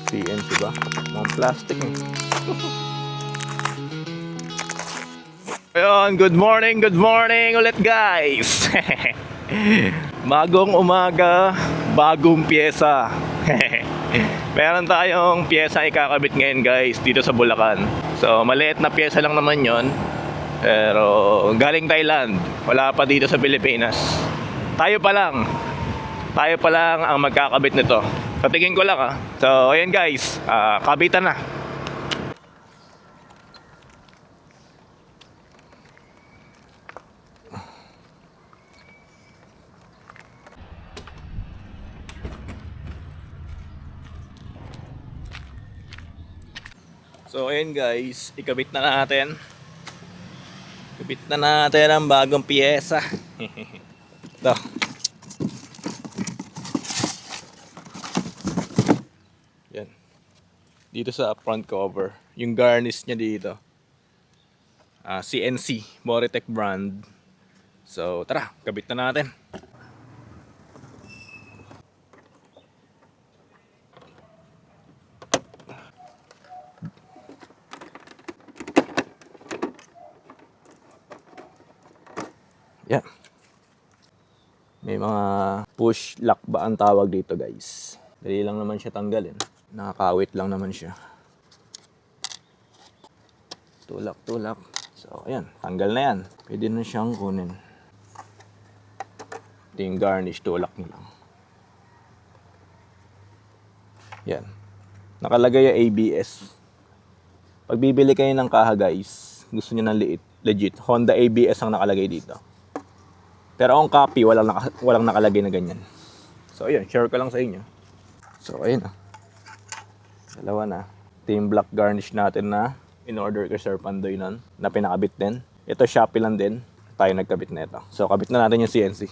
CNC ba? Mga plastic eh. Ayun, good morning ulit guys. Bagong umaga, bagong pyesa. Meron tayong pyesa ikakabit ngayon guys dito sa Bulacan. So maliit na pyesa lang naman yon, pero galing Thailand, wala pa dito sa Pilipinas. Tayo pa lang ang magkakabit nito. Patingin ko lang So ayan guys, kabitan na. So ayun guys, ikabit na natin. Ikabit na natin ang bagong piyesa. Ito. Yan. Dito sa front cover, yung garnish niya dito. CNC, Moritech brand. So tara, kabit na natin. Yan. May mga push lock ba ang tawag dito guys. Dali lang naman siya tanggalin. Nakakawit lang naman siya. Tulak. So ayan, tanggal na yan. Pwede na siyang kunin. Ito yung garnish, tulak niya lang. Yan. Nakalagay yung ABS. Pag bibili kayo ng kaha guys, gusto niyo ng liit, legit, Honda ABS ang nakalagay dito. Pero ang copy, walang nakalagay na ganyan. So ayun, share ko lang sa inyo. So ayun dalawa na. Ito yung black garnish natin na in-order kay Sir Pandoy nun, na pinakabit din. Ito Shopee lang din, tayo nagkabit na ito. So kabit na natin yung CNC.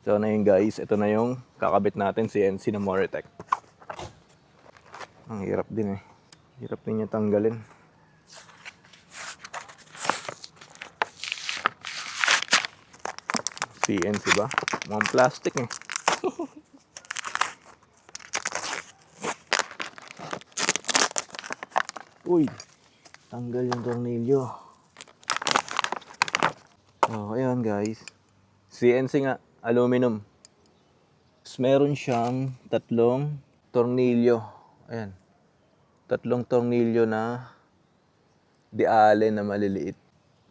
So na yun guys, ito na yung kakabit natin CNC na Moritech. Ang hirap din eh. Hirap din niya tanggalin. CNC ba? Mga plastic eh. Uy, tanggal yung tornilyo. Oh, ayan guys. CNC nga, aluminum. Meron siyang tatlong tornilyo. Ayan. Tatlong tornilyo na di Allen na maliliit.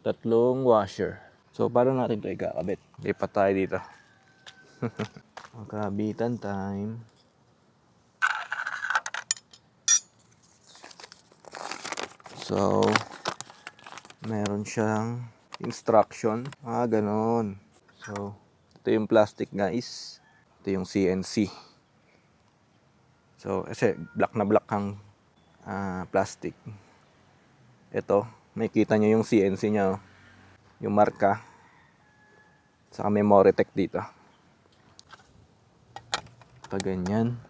Tatlong washer. So, paano natin ito ikakabit? Lipat tayo dito. Magkabitan time. So, meron siyang instruction. Ganon. So, ito yung plastic guys. Ito yung CNC. So, kasi black na black ang plastic. Ito, makikita nyo yung CNC nya. Yung marka. Saka may Moritech dito. Pag ganyan.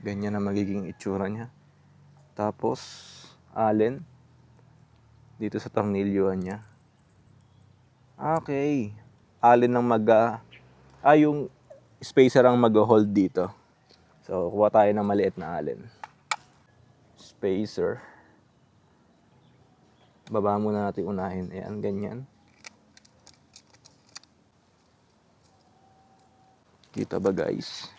Ganyan ang magiging itsura niya. Tapos, Allen. Dito sa tornilyoan niya. Okay. Allen ang yung spacer ang mag-hold dito. So, kuha tayo ng maliit na Allen. Spacer. Baba muna natin unahin. Ayan, ganyan. Kita ba guys?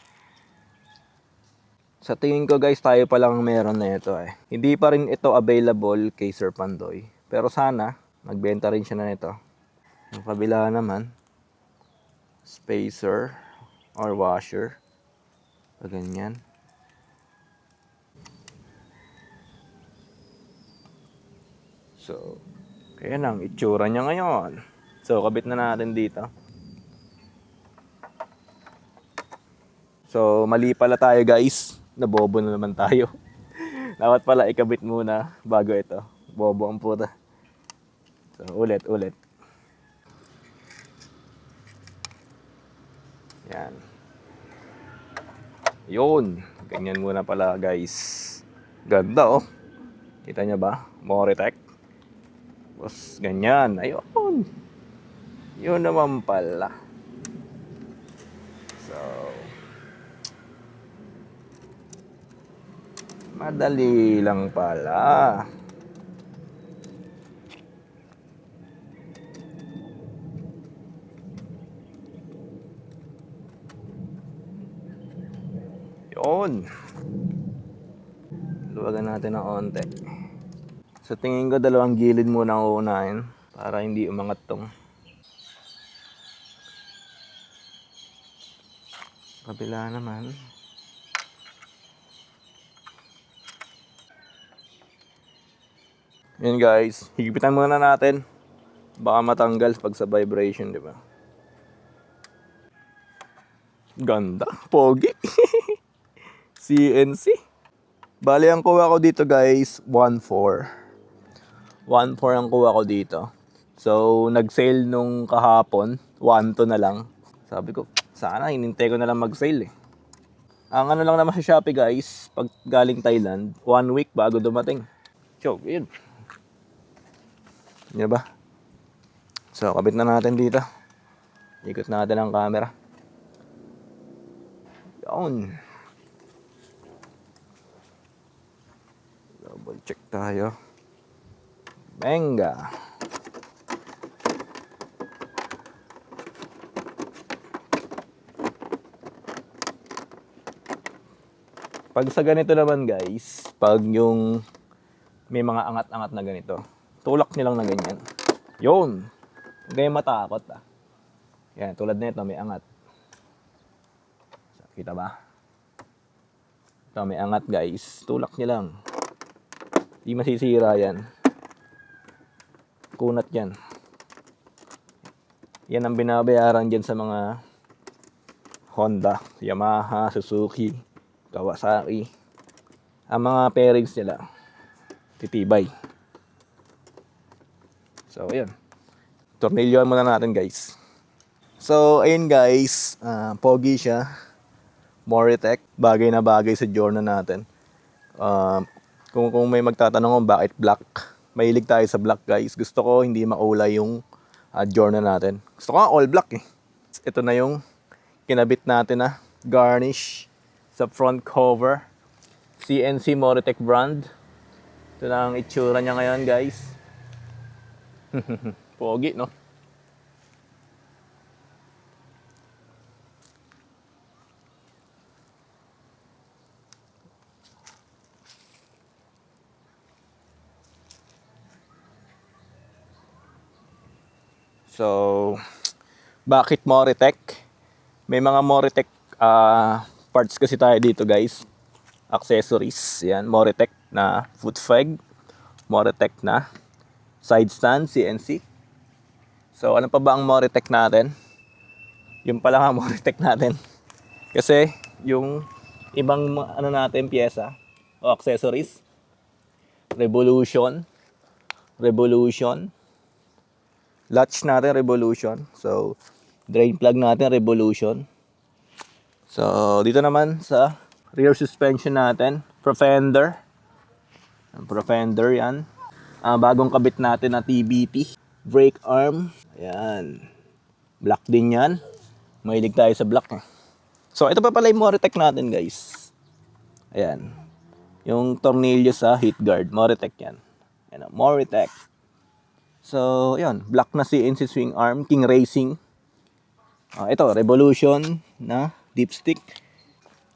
Sa tingin ko guys, tayo pa lang meron na ito eh. Hindi pa rin ito available kay Sir Pandoy. Pero sana, magbenta rin siya na ito. Yung kabila naman, spacer or washer. Pag ganyan. So, kaya ang itsura niya ngayon. So, kabit na natin dito. So, mali pala tayo guys. Nabobo na naman tayo. Dapat pala ikabit muna bago ito. Bobo ang puta. So, ulit. Yan. Yun. Ganyan muna pala guys. Ganda oh. Kita niya ba? Moritech. Tapos ganyan. Ayun. Yun naman pala. So, Madali lang pala. Yun. Luwagan natin ng onte. Sa tingin ko, dalawang gilid muna ang uunahin para hindi umangat tong kabila naman. Yan guys, higipitan muna natin. Baka matanggal pag sa vibration, di ba? Ganda, pogi. CNC. Bali, ang kuha ko dito guys, 1.4. 1.4 ang kuha ko dito. So, nag-sale nung kahapon, 1.2 na lang. Sabi ko, sana hinintay ko na lang mag-sale eh. Ang ano lang naman sa Shopee guys, pag galing Thailand, 1 week bago dumating. So, yun. Yun ba? So, kabit na natin dito. Ikot natin ang camera. Yun. Double check tayo. Venga. Pag sa ganito naman guys, pag yung may mga angat-angat na ganito, tulak nyo lang na ganyan. Yun. Huwag kayong matakot ah. Yan, tulad nito may angat. Kita ba? Ito may angat guys. Tulak nyo lang. Di masisira yan. Kunat yan. Yan ang binabayaran dyan sa mga Honda, Yamaha, Suzuki, Kawasaki. Ang mga pairings nila titibay. So ayun. Tornilyoan muna natin guys. So ayun guys, pogi siya. Moritech, bagay na bagay sa Jordan natin. Kung may magtatanong kung bakit black, mahilig tayo sa black guys. Gusto ko hindi makulay yung Jordan natin. Gusto ko all black eh. Ito na yung kinabit natin na garnish sa front cover. CNC Moritech brand. Ito na ang itsura niya ngayon guys. Pogi no? So, bakit Moritech? May mga Moritech parts kasi tayo dito guys. Accessories. Yan, Moritech na foot peg. Moritech na side stand, CNC. So, ano pa ba ang Moritech natin? Yung pala nga Moritech natin. Kasi, yung ibang ano natin, pyesa o accessories. Revolution. Latch natin, Revolution. So, drain plug natin, Revolution. So, dito naman sa rear suspension natin, Profender. Profender yan. Bagong kabit natin na TBT. Brake arm. Ayan. Black din yan. Mahilig tayo sa black. So, ito pa pala yung Moritech natin, guys. Ayan. Yung tornilyo sa heat guard. Moritech yan. Ayan, Moritech. So, ayan. Black na CNC swing arm. King Racing. Ito, Revolution na dipstick.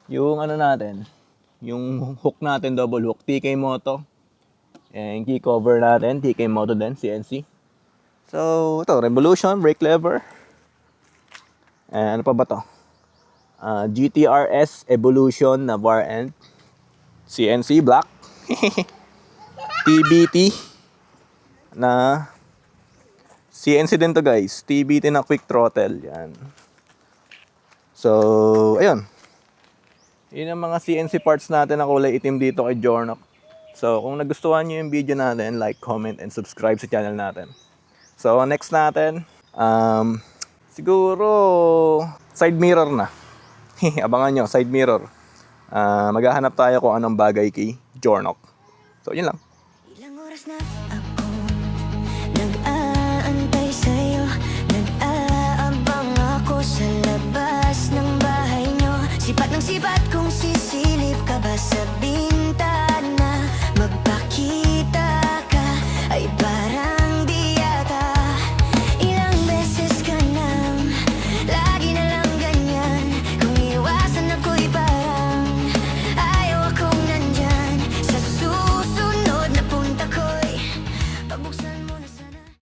Yung ano natin, yung hook natin, double hook, TK Moto. And key cover natin, TK Moto din, CNC. So, ito, Revolution, brake lever. And ano pa ba to? GTRS Evolution na bar end. CNC, black. TBT na CNC din to guys. TBT na quick throttle. Yan. So, ayun. Yun ang mga CNC parts natin na kulay itim dito kay Jornock. So, kung nagustuhan nyo yung video natin, like, comment, and subscribe sa channel natin. So, next natin, siguro, side mirror na. Abangan nyo, side mirror. Maghahanap tayo kung anong bagay kay Jornock. So, yun lang. Ilang oras na ako nag-aantay sa'yo, nag-aabang ako sa labas ng bahay nyo. Sipat ng sipat ko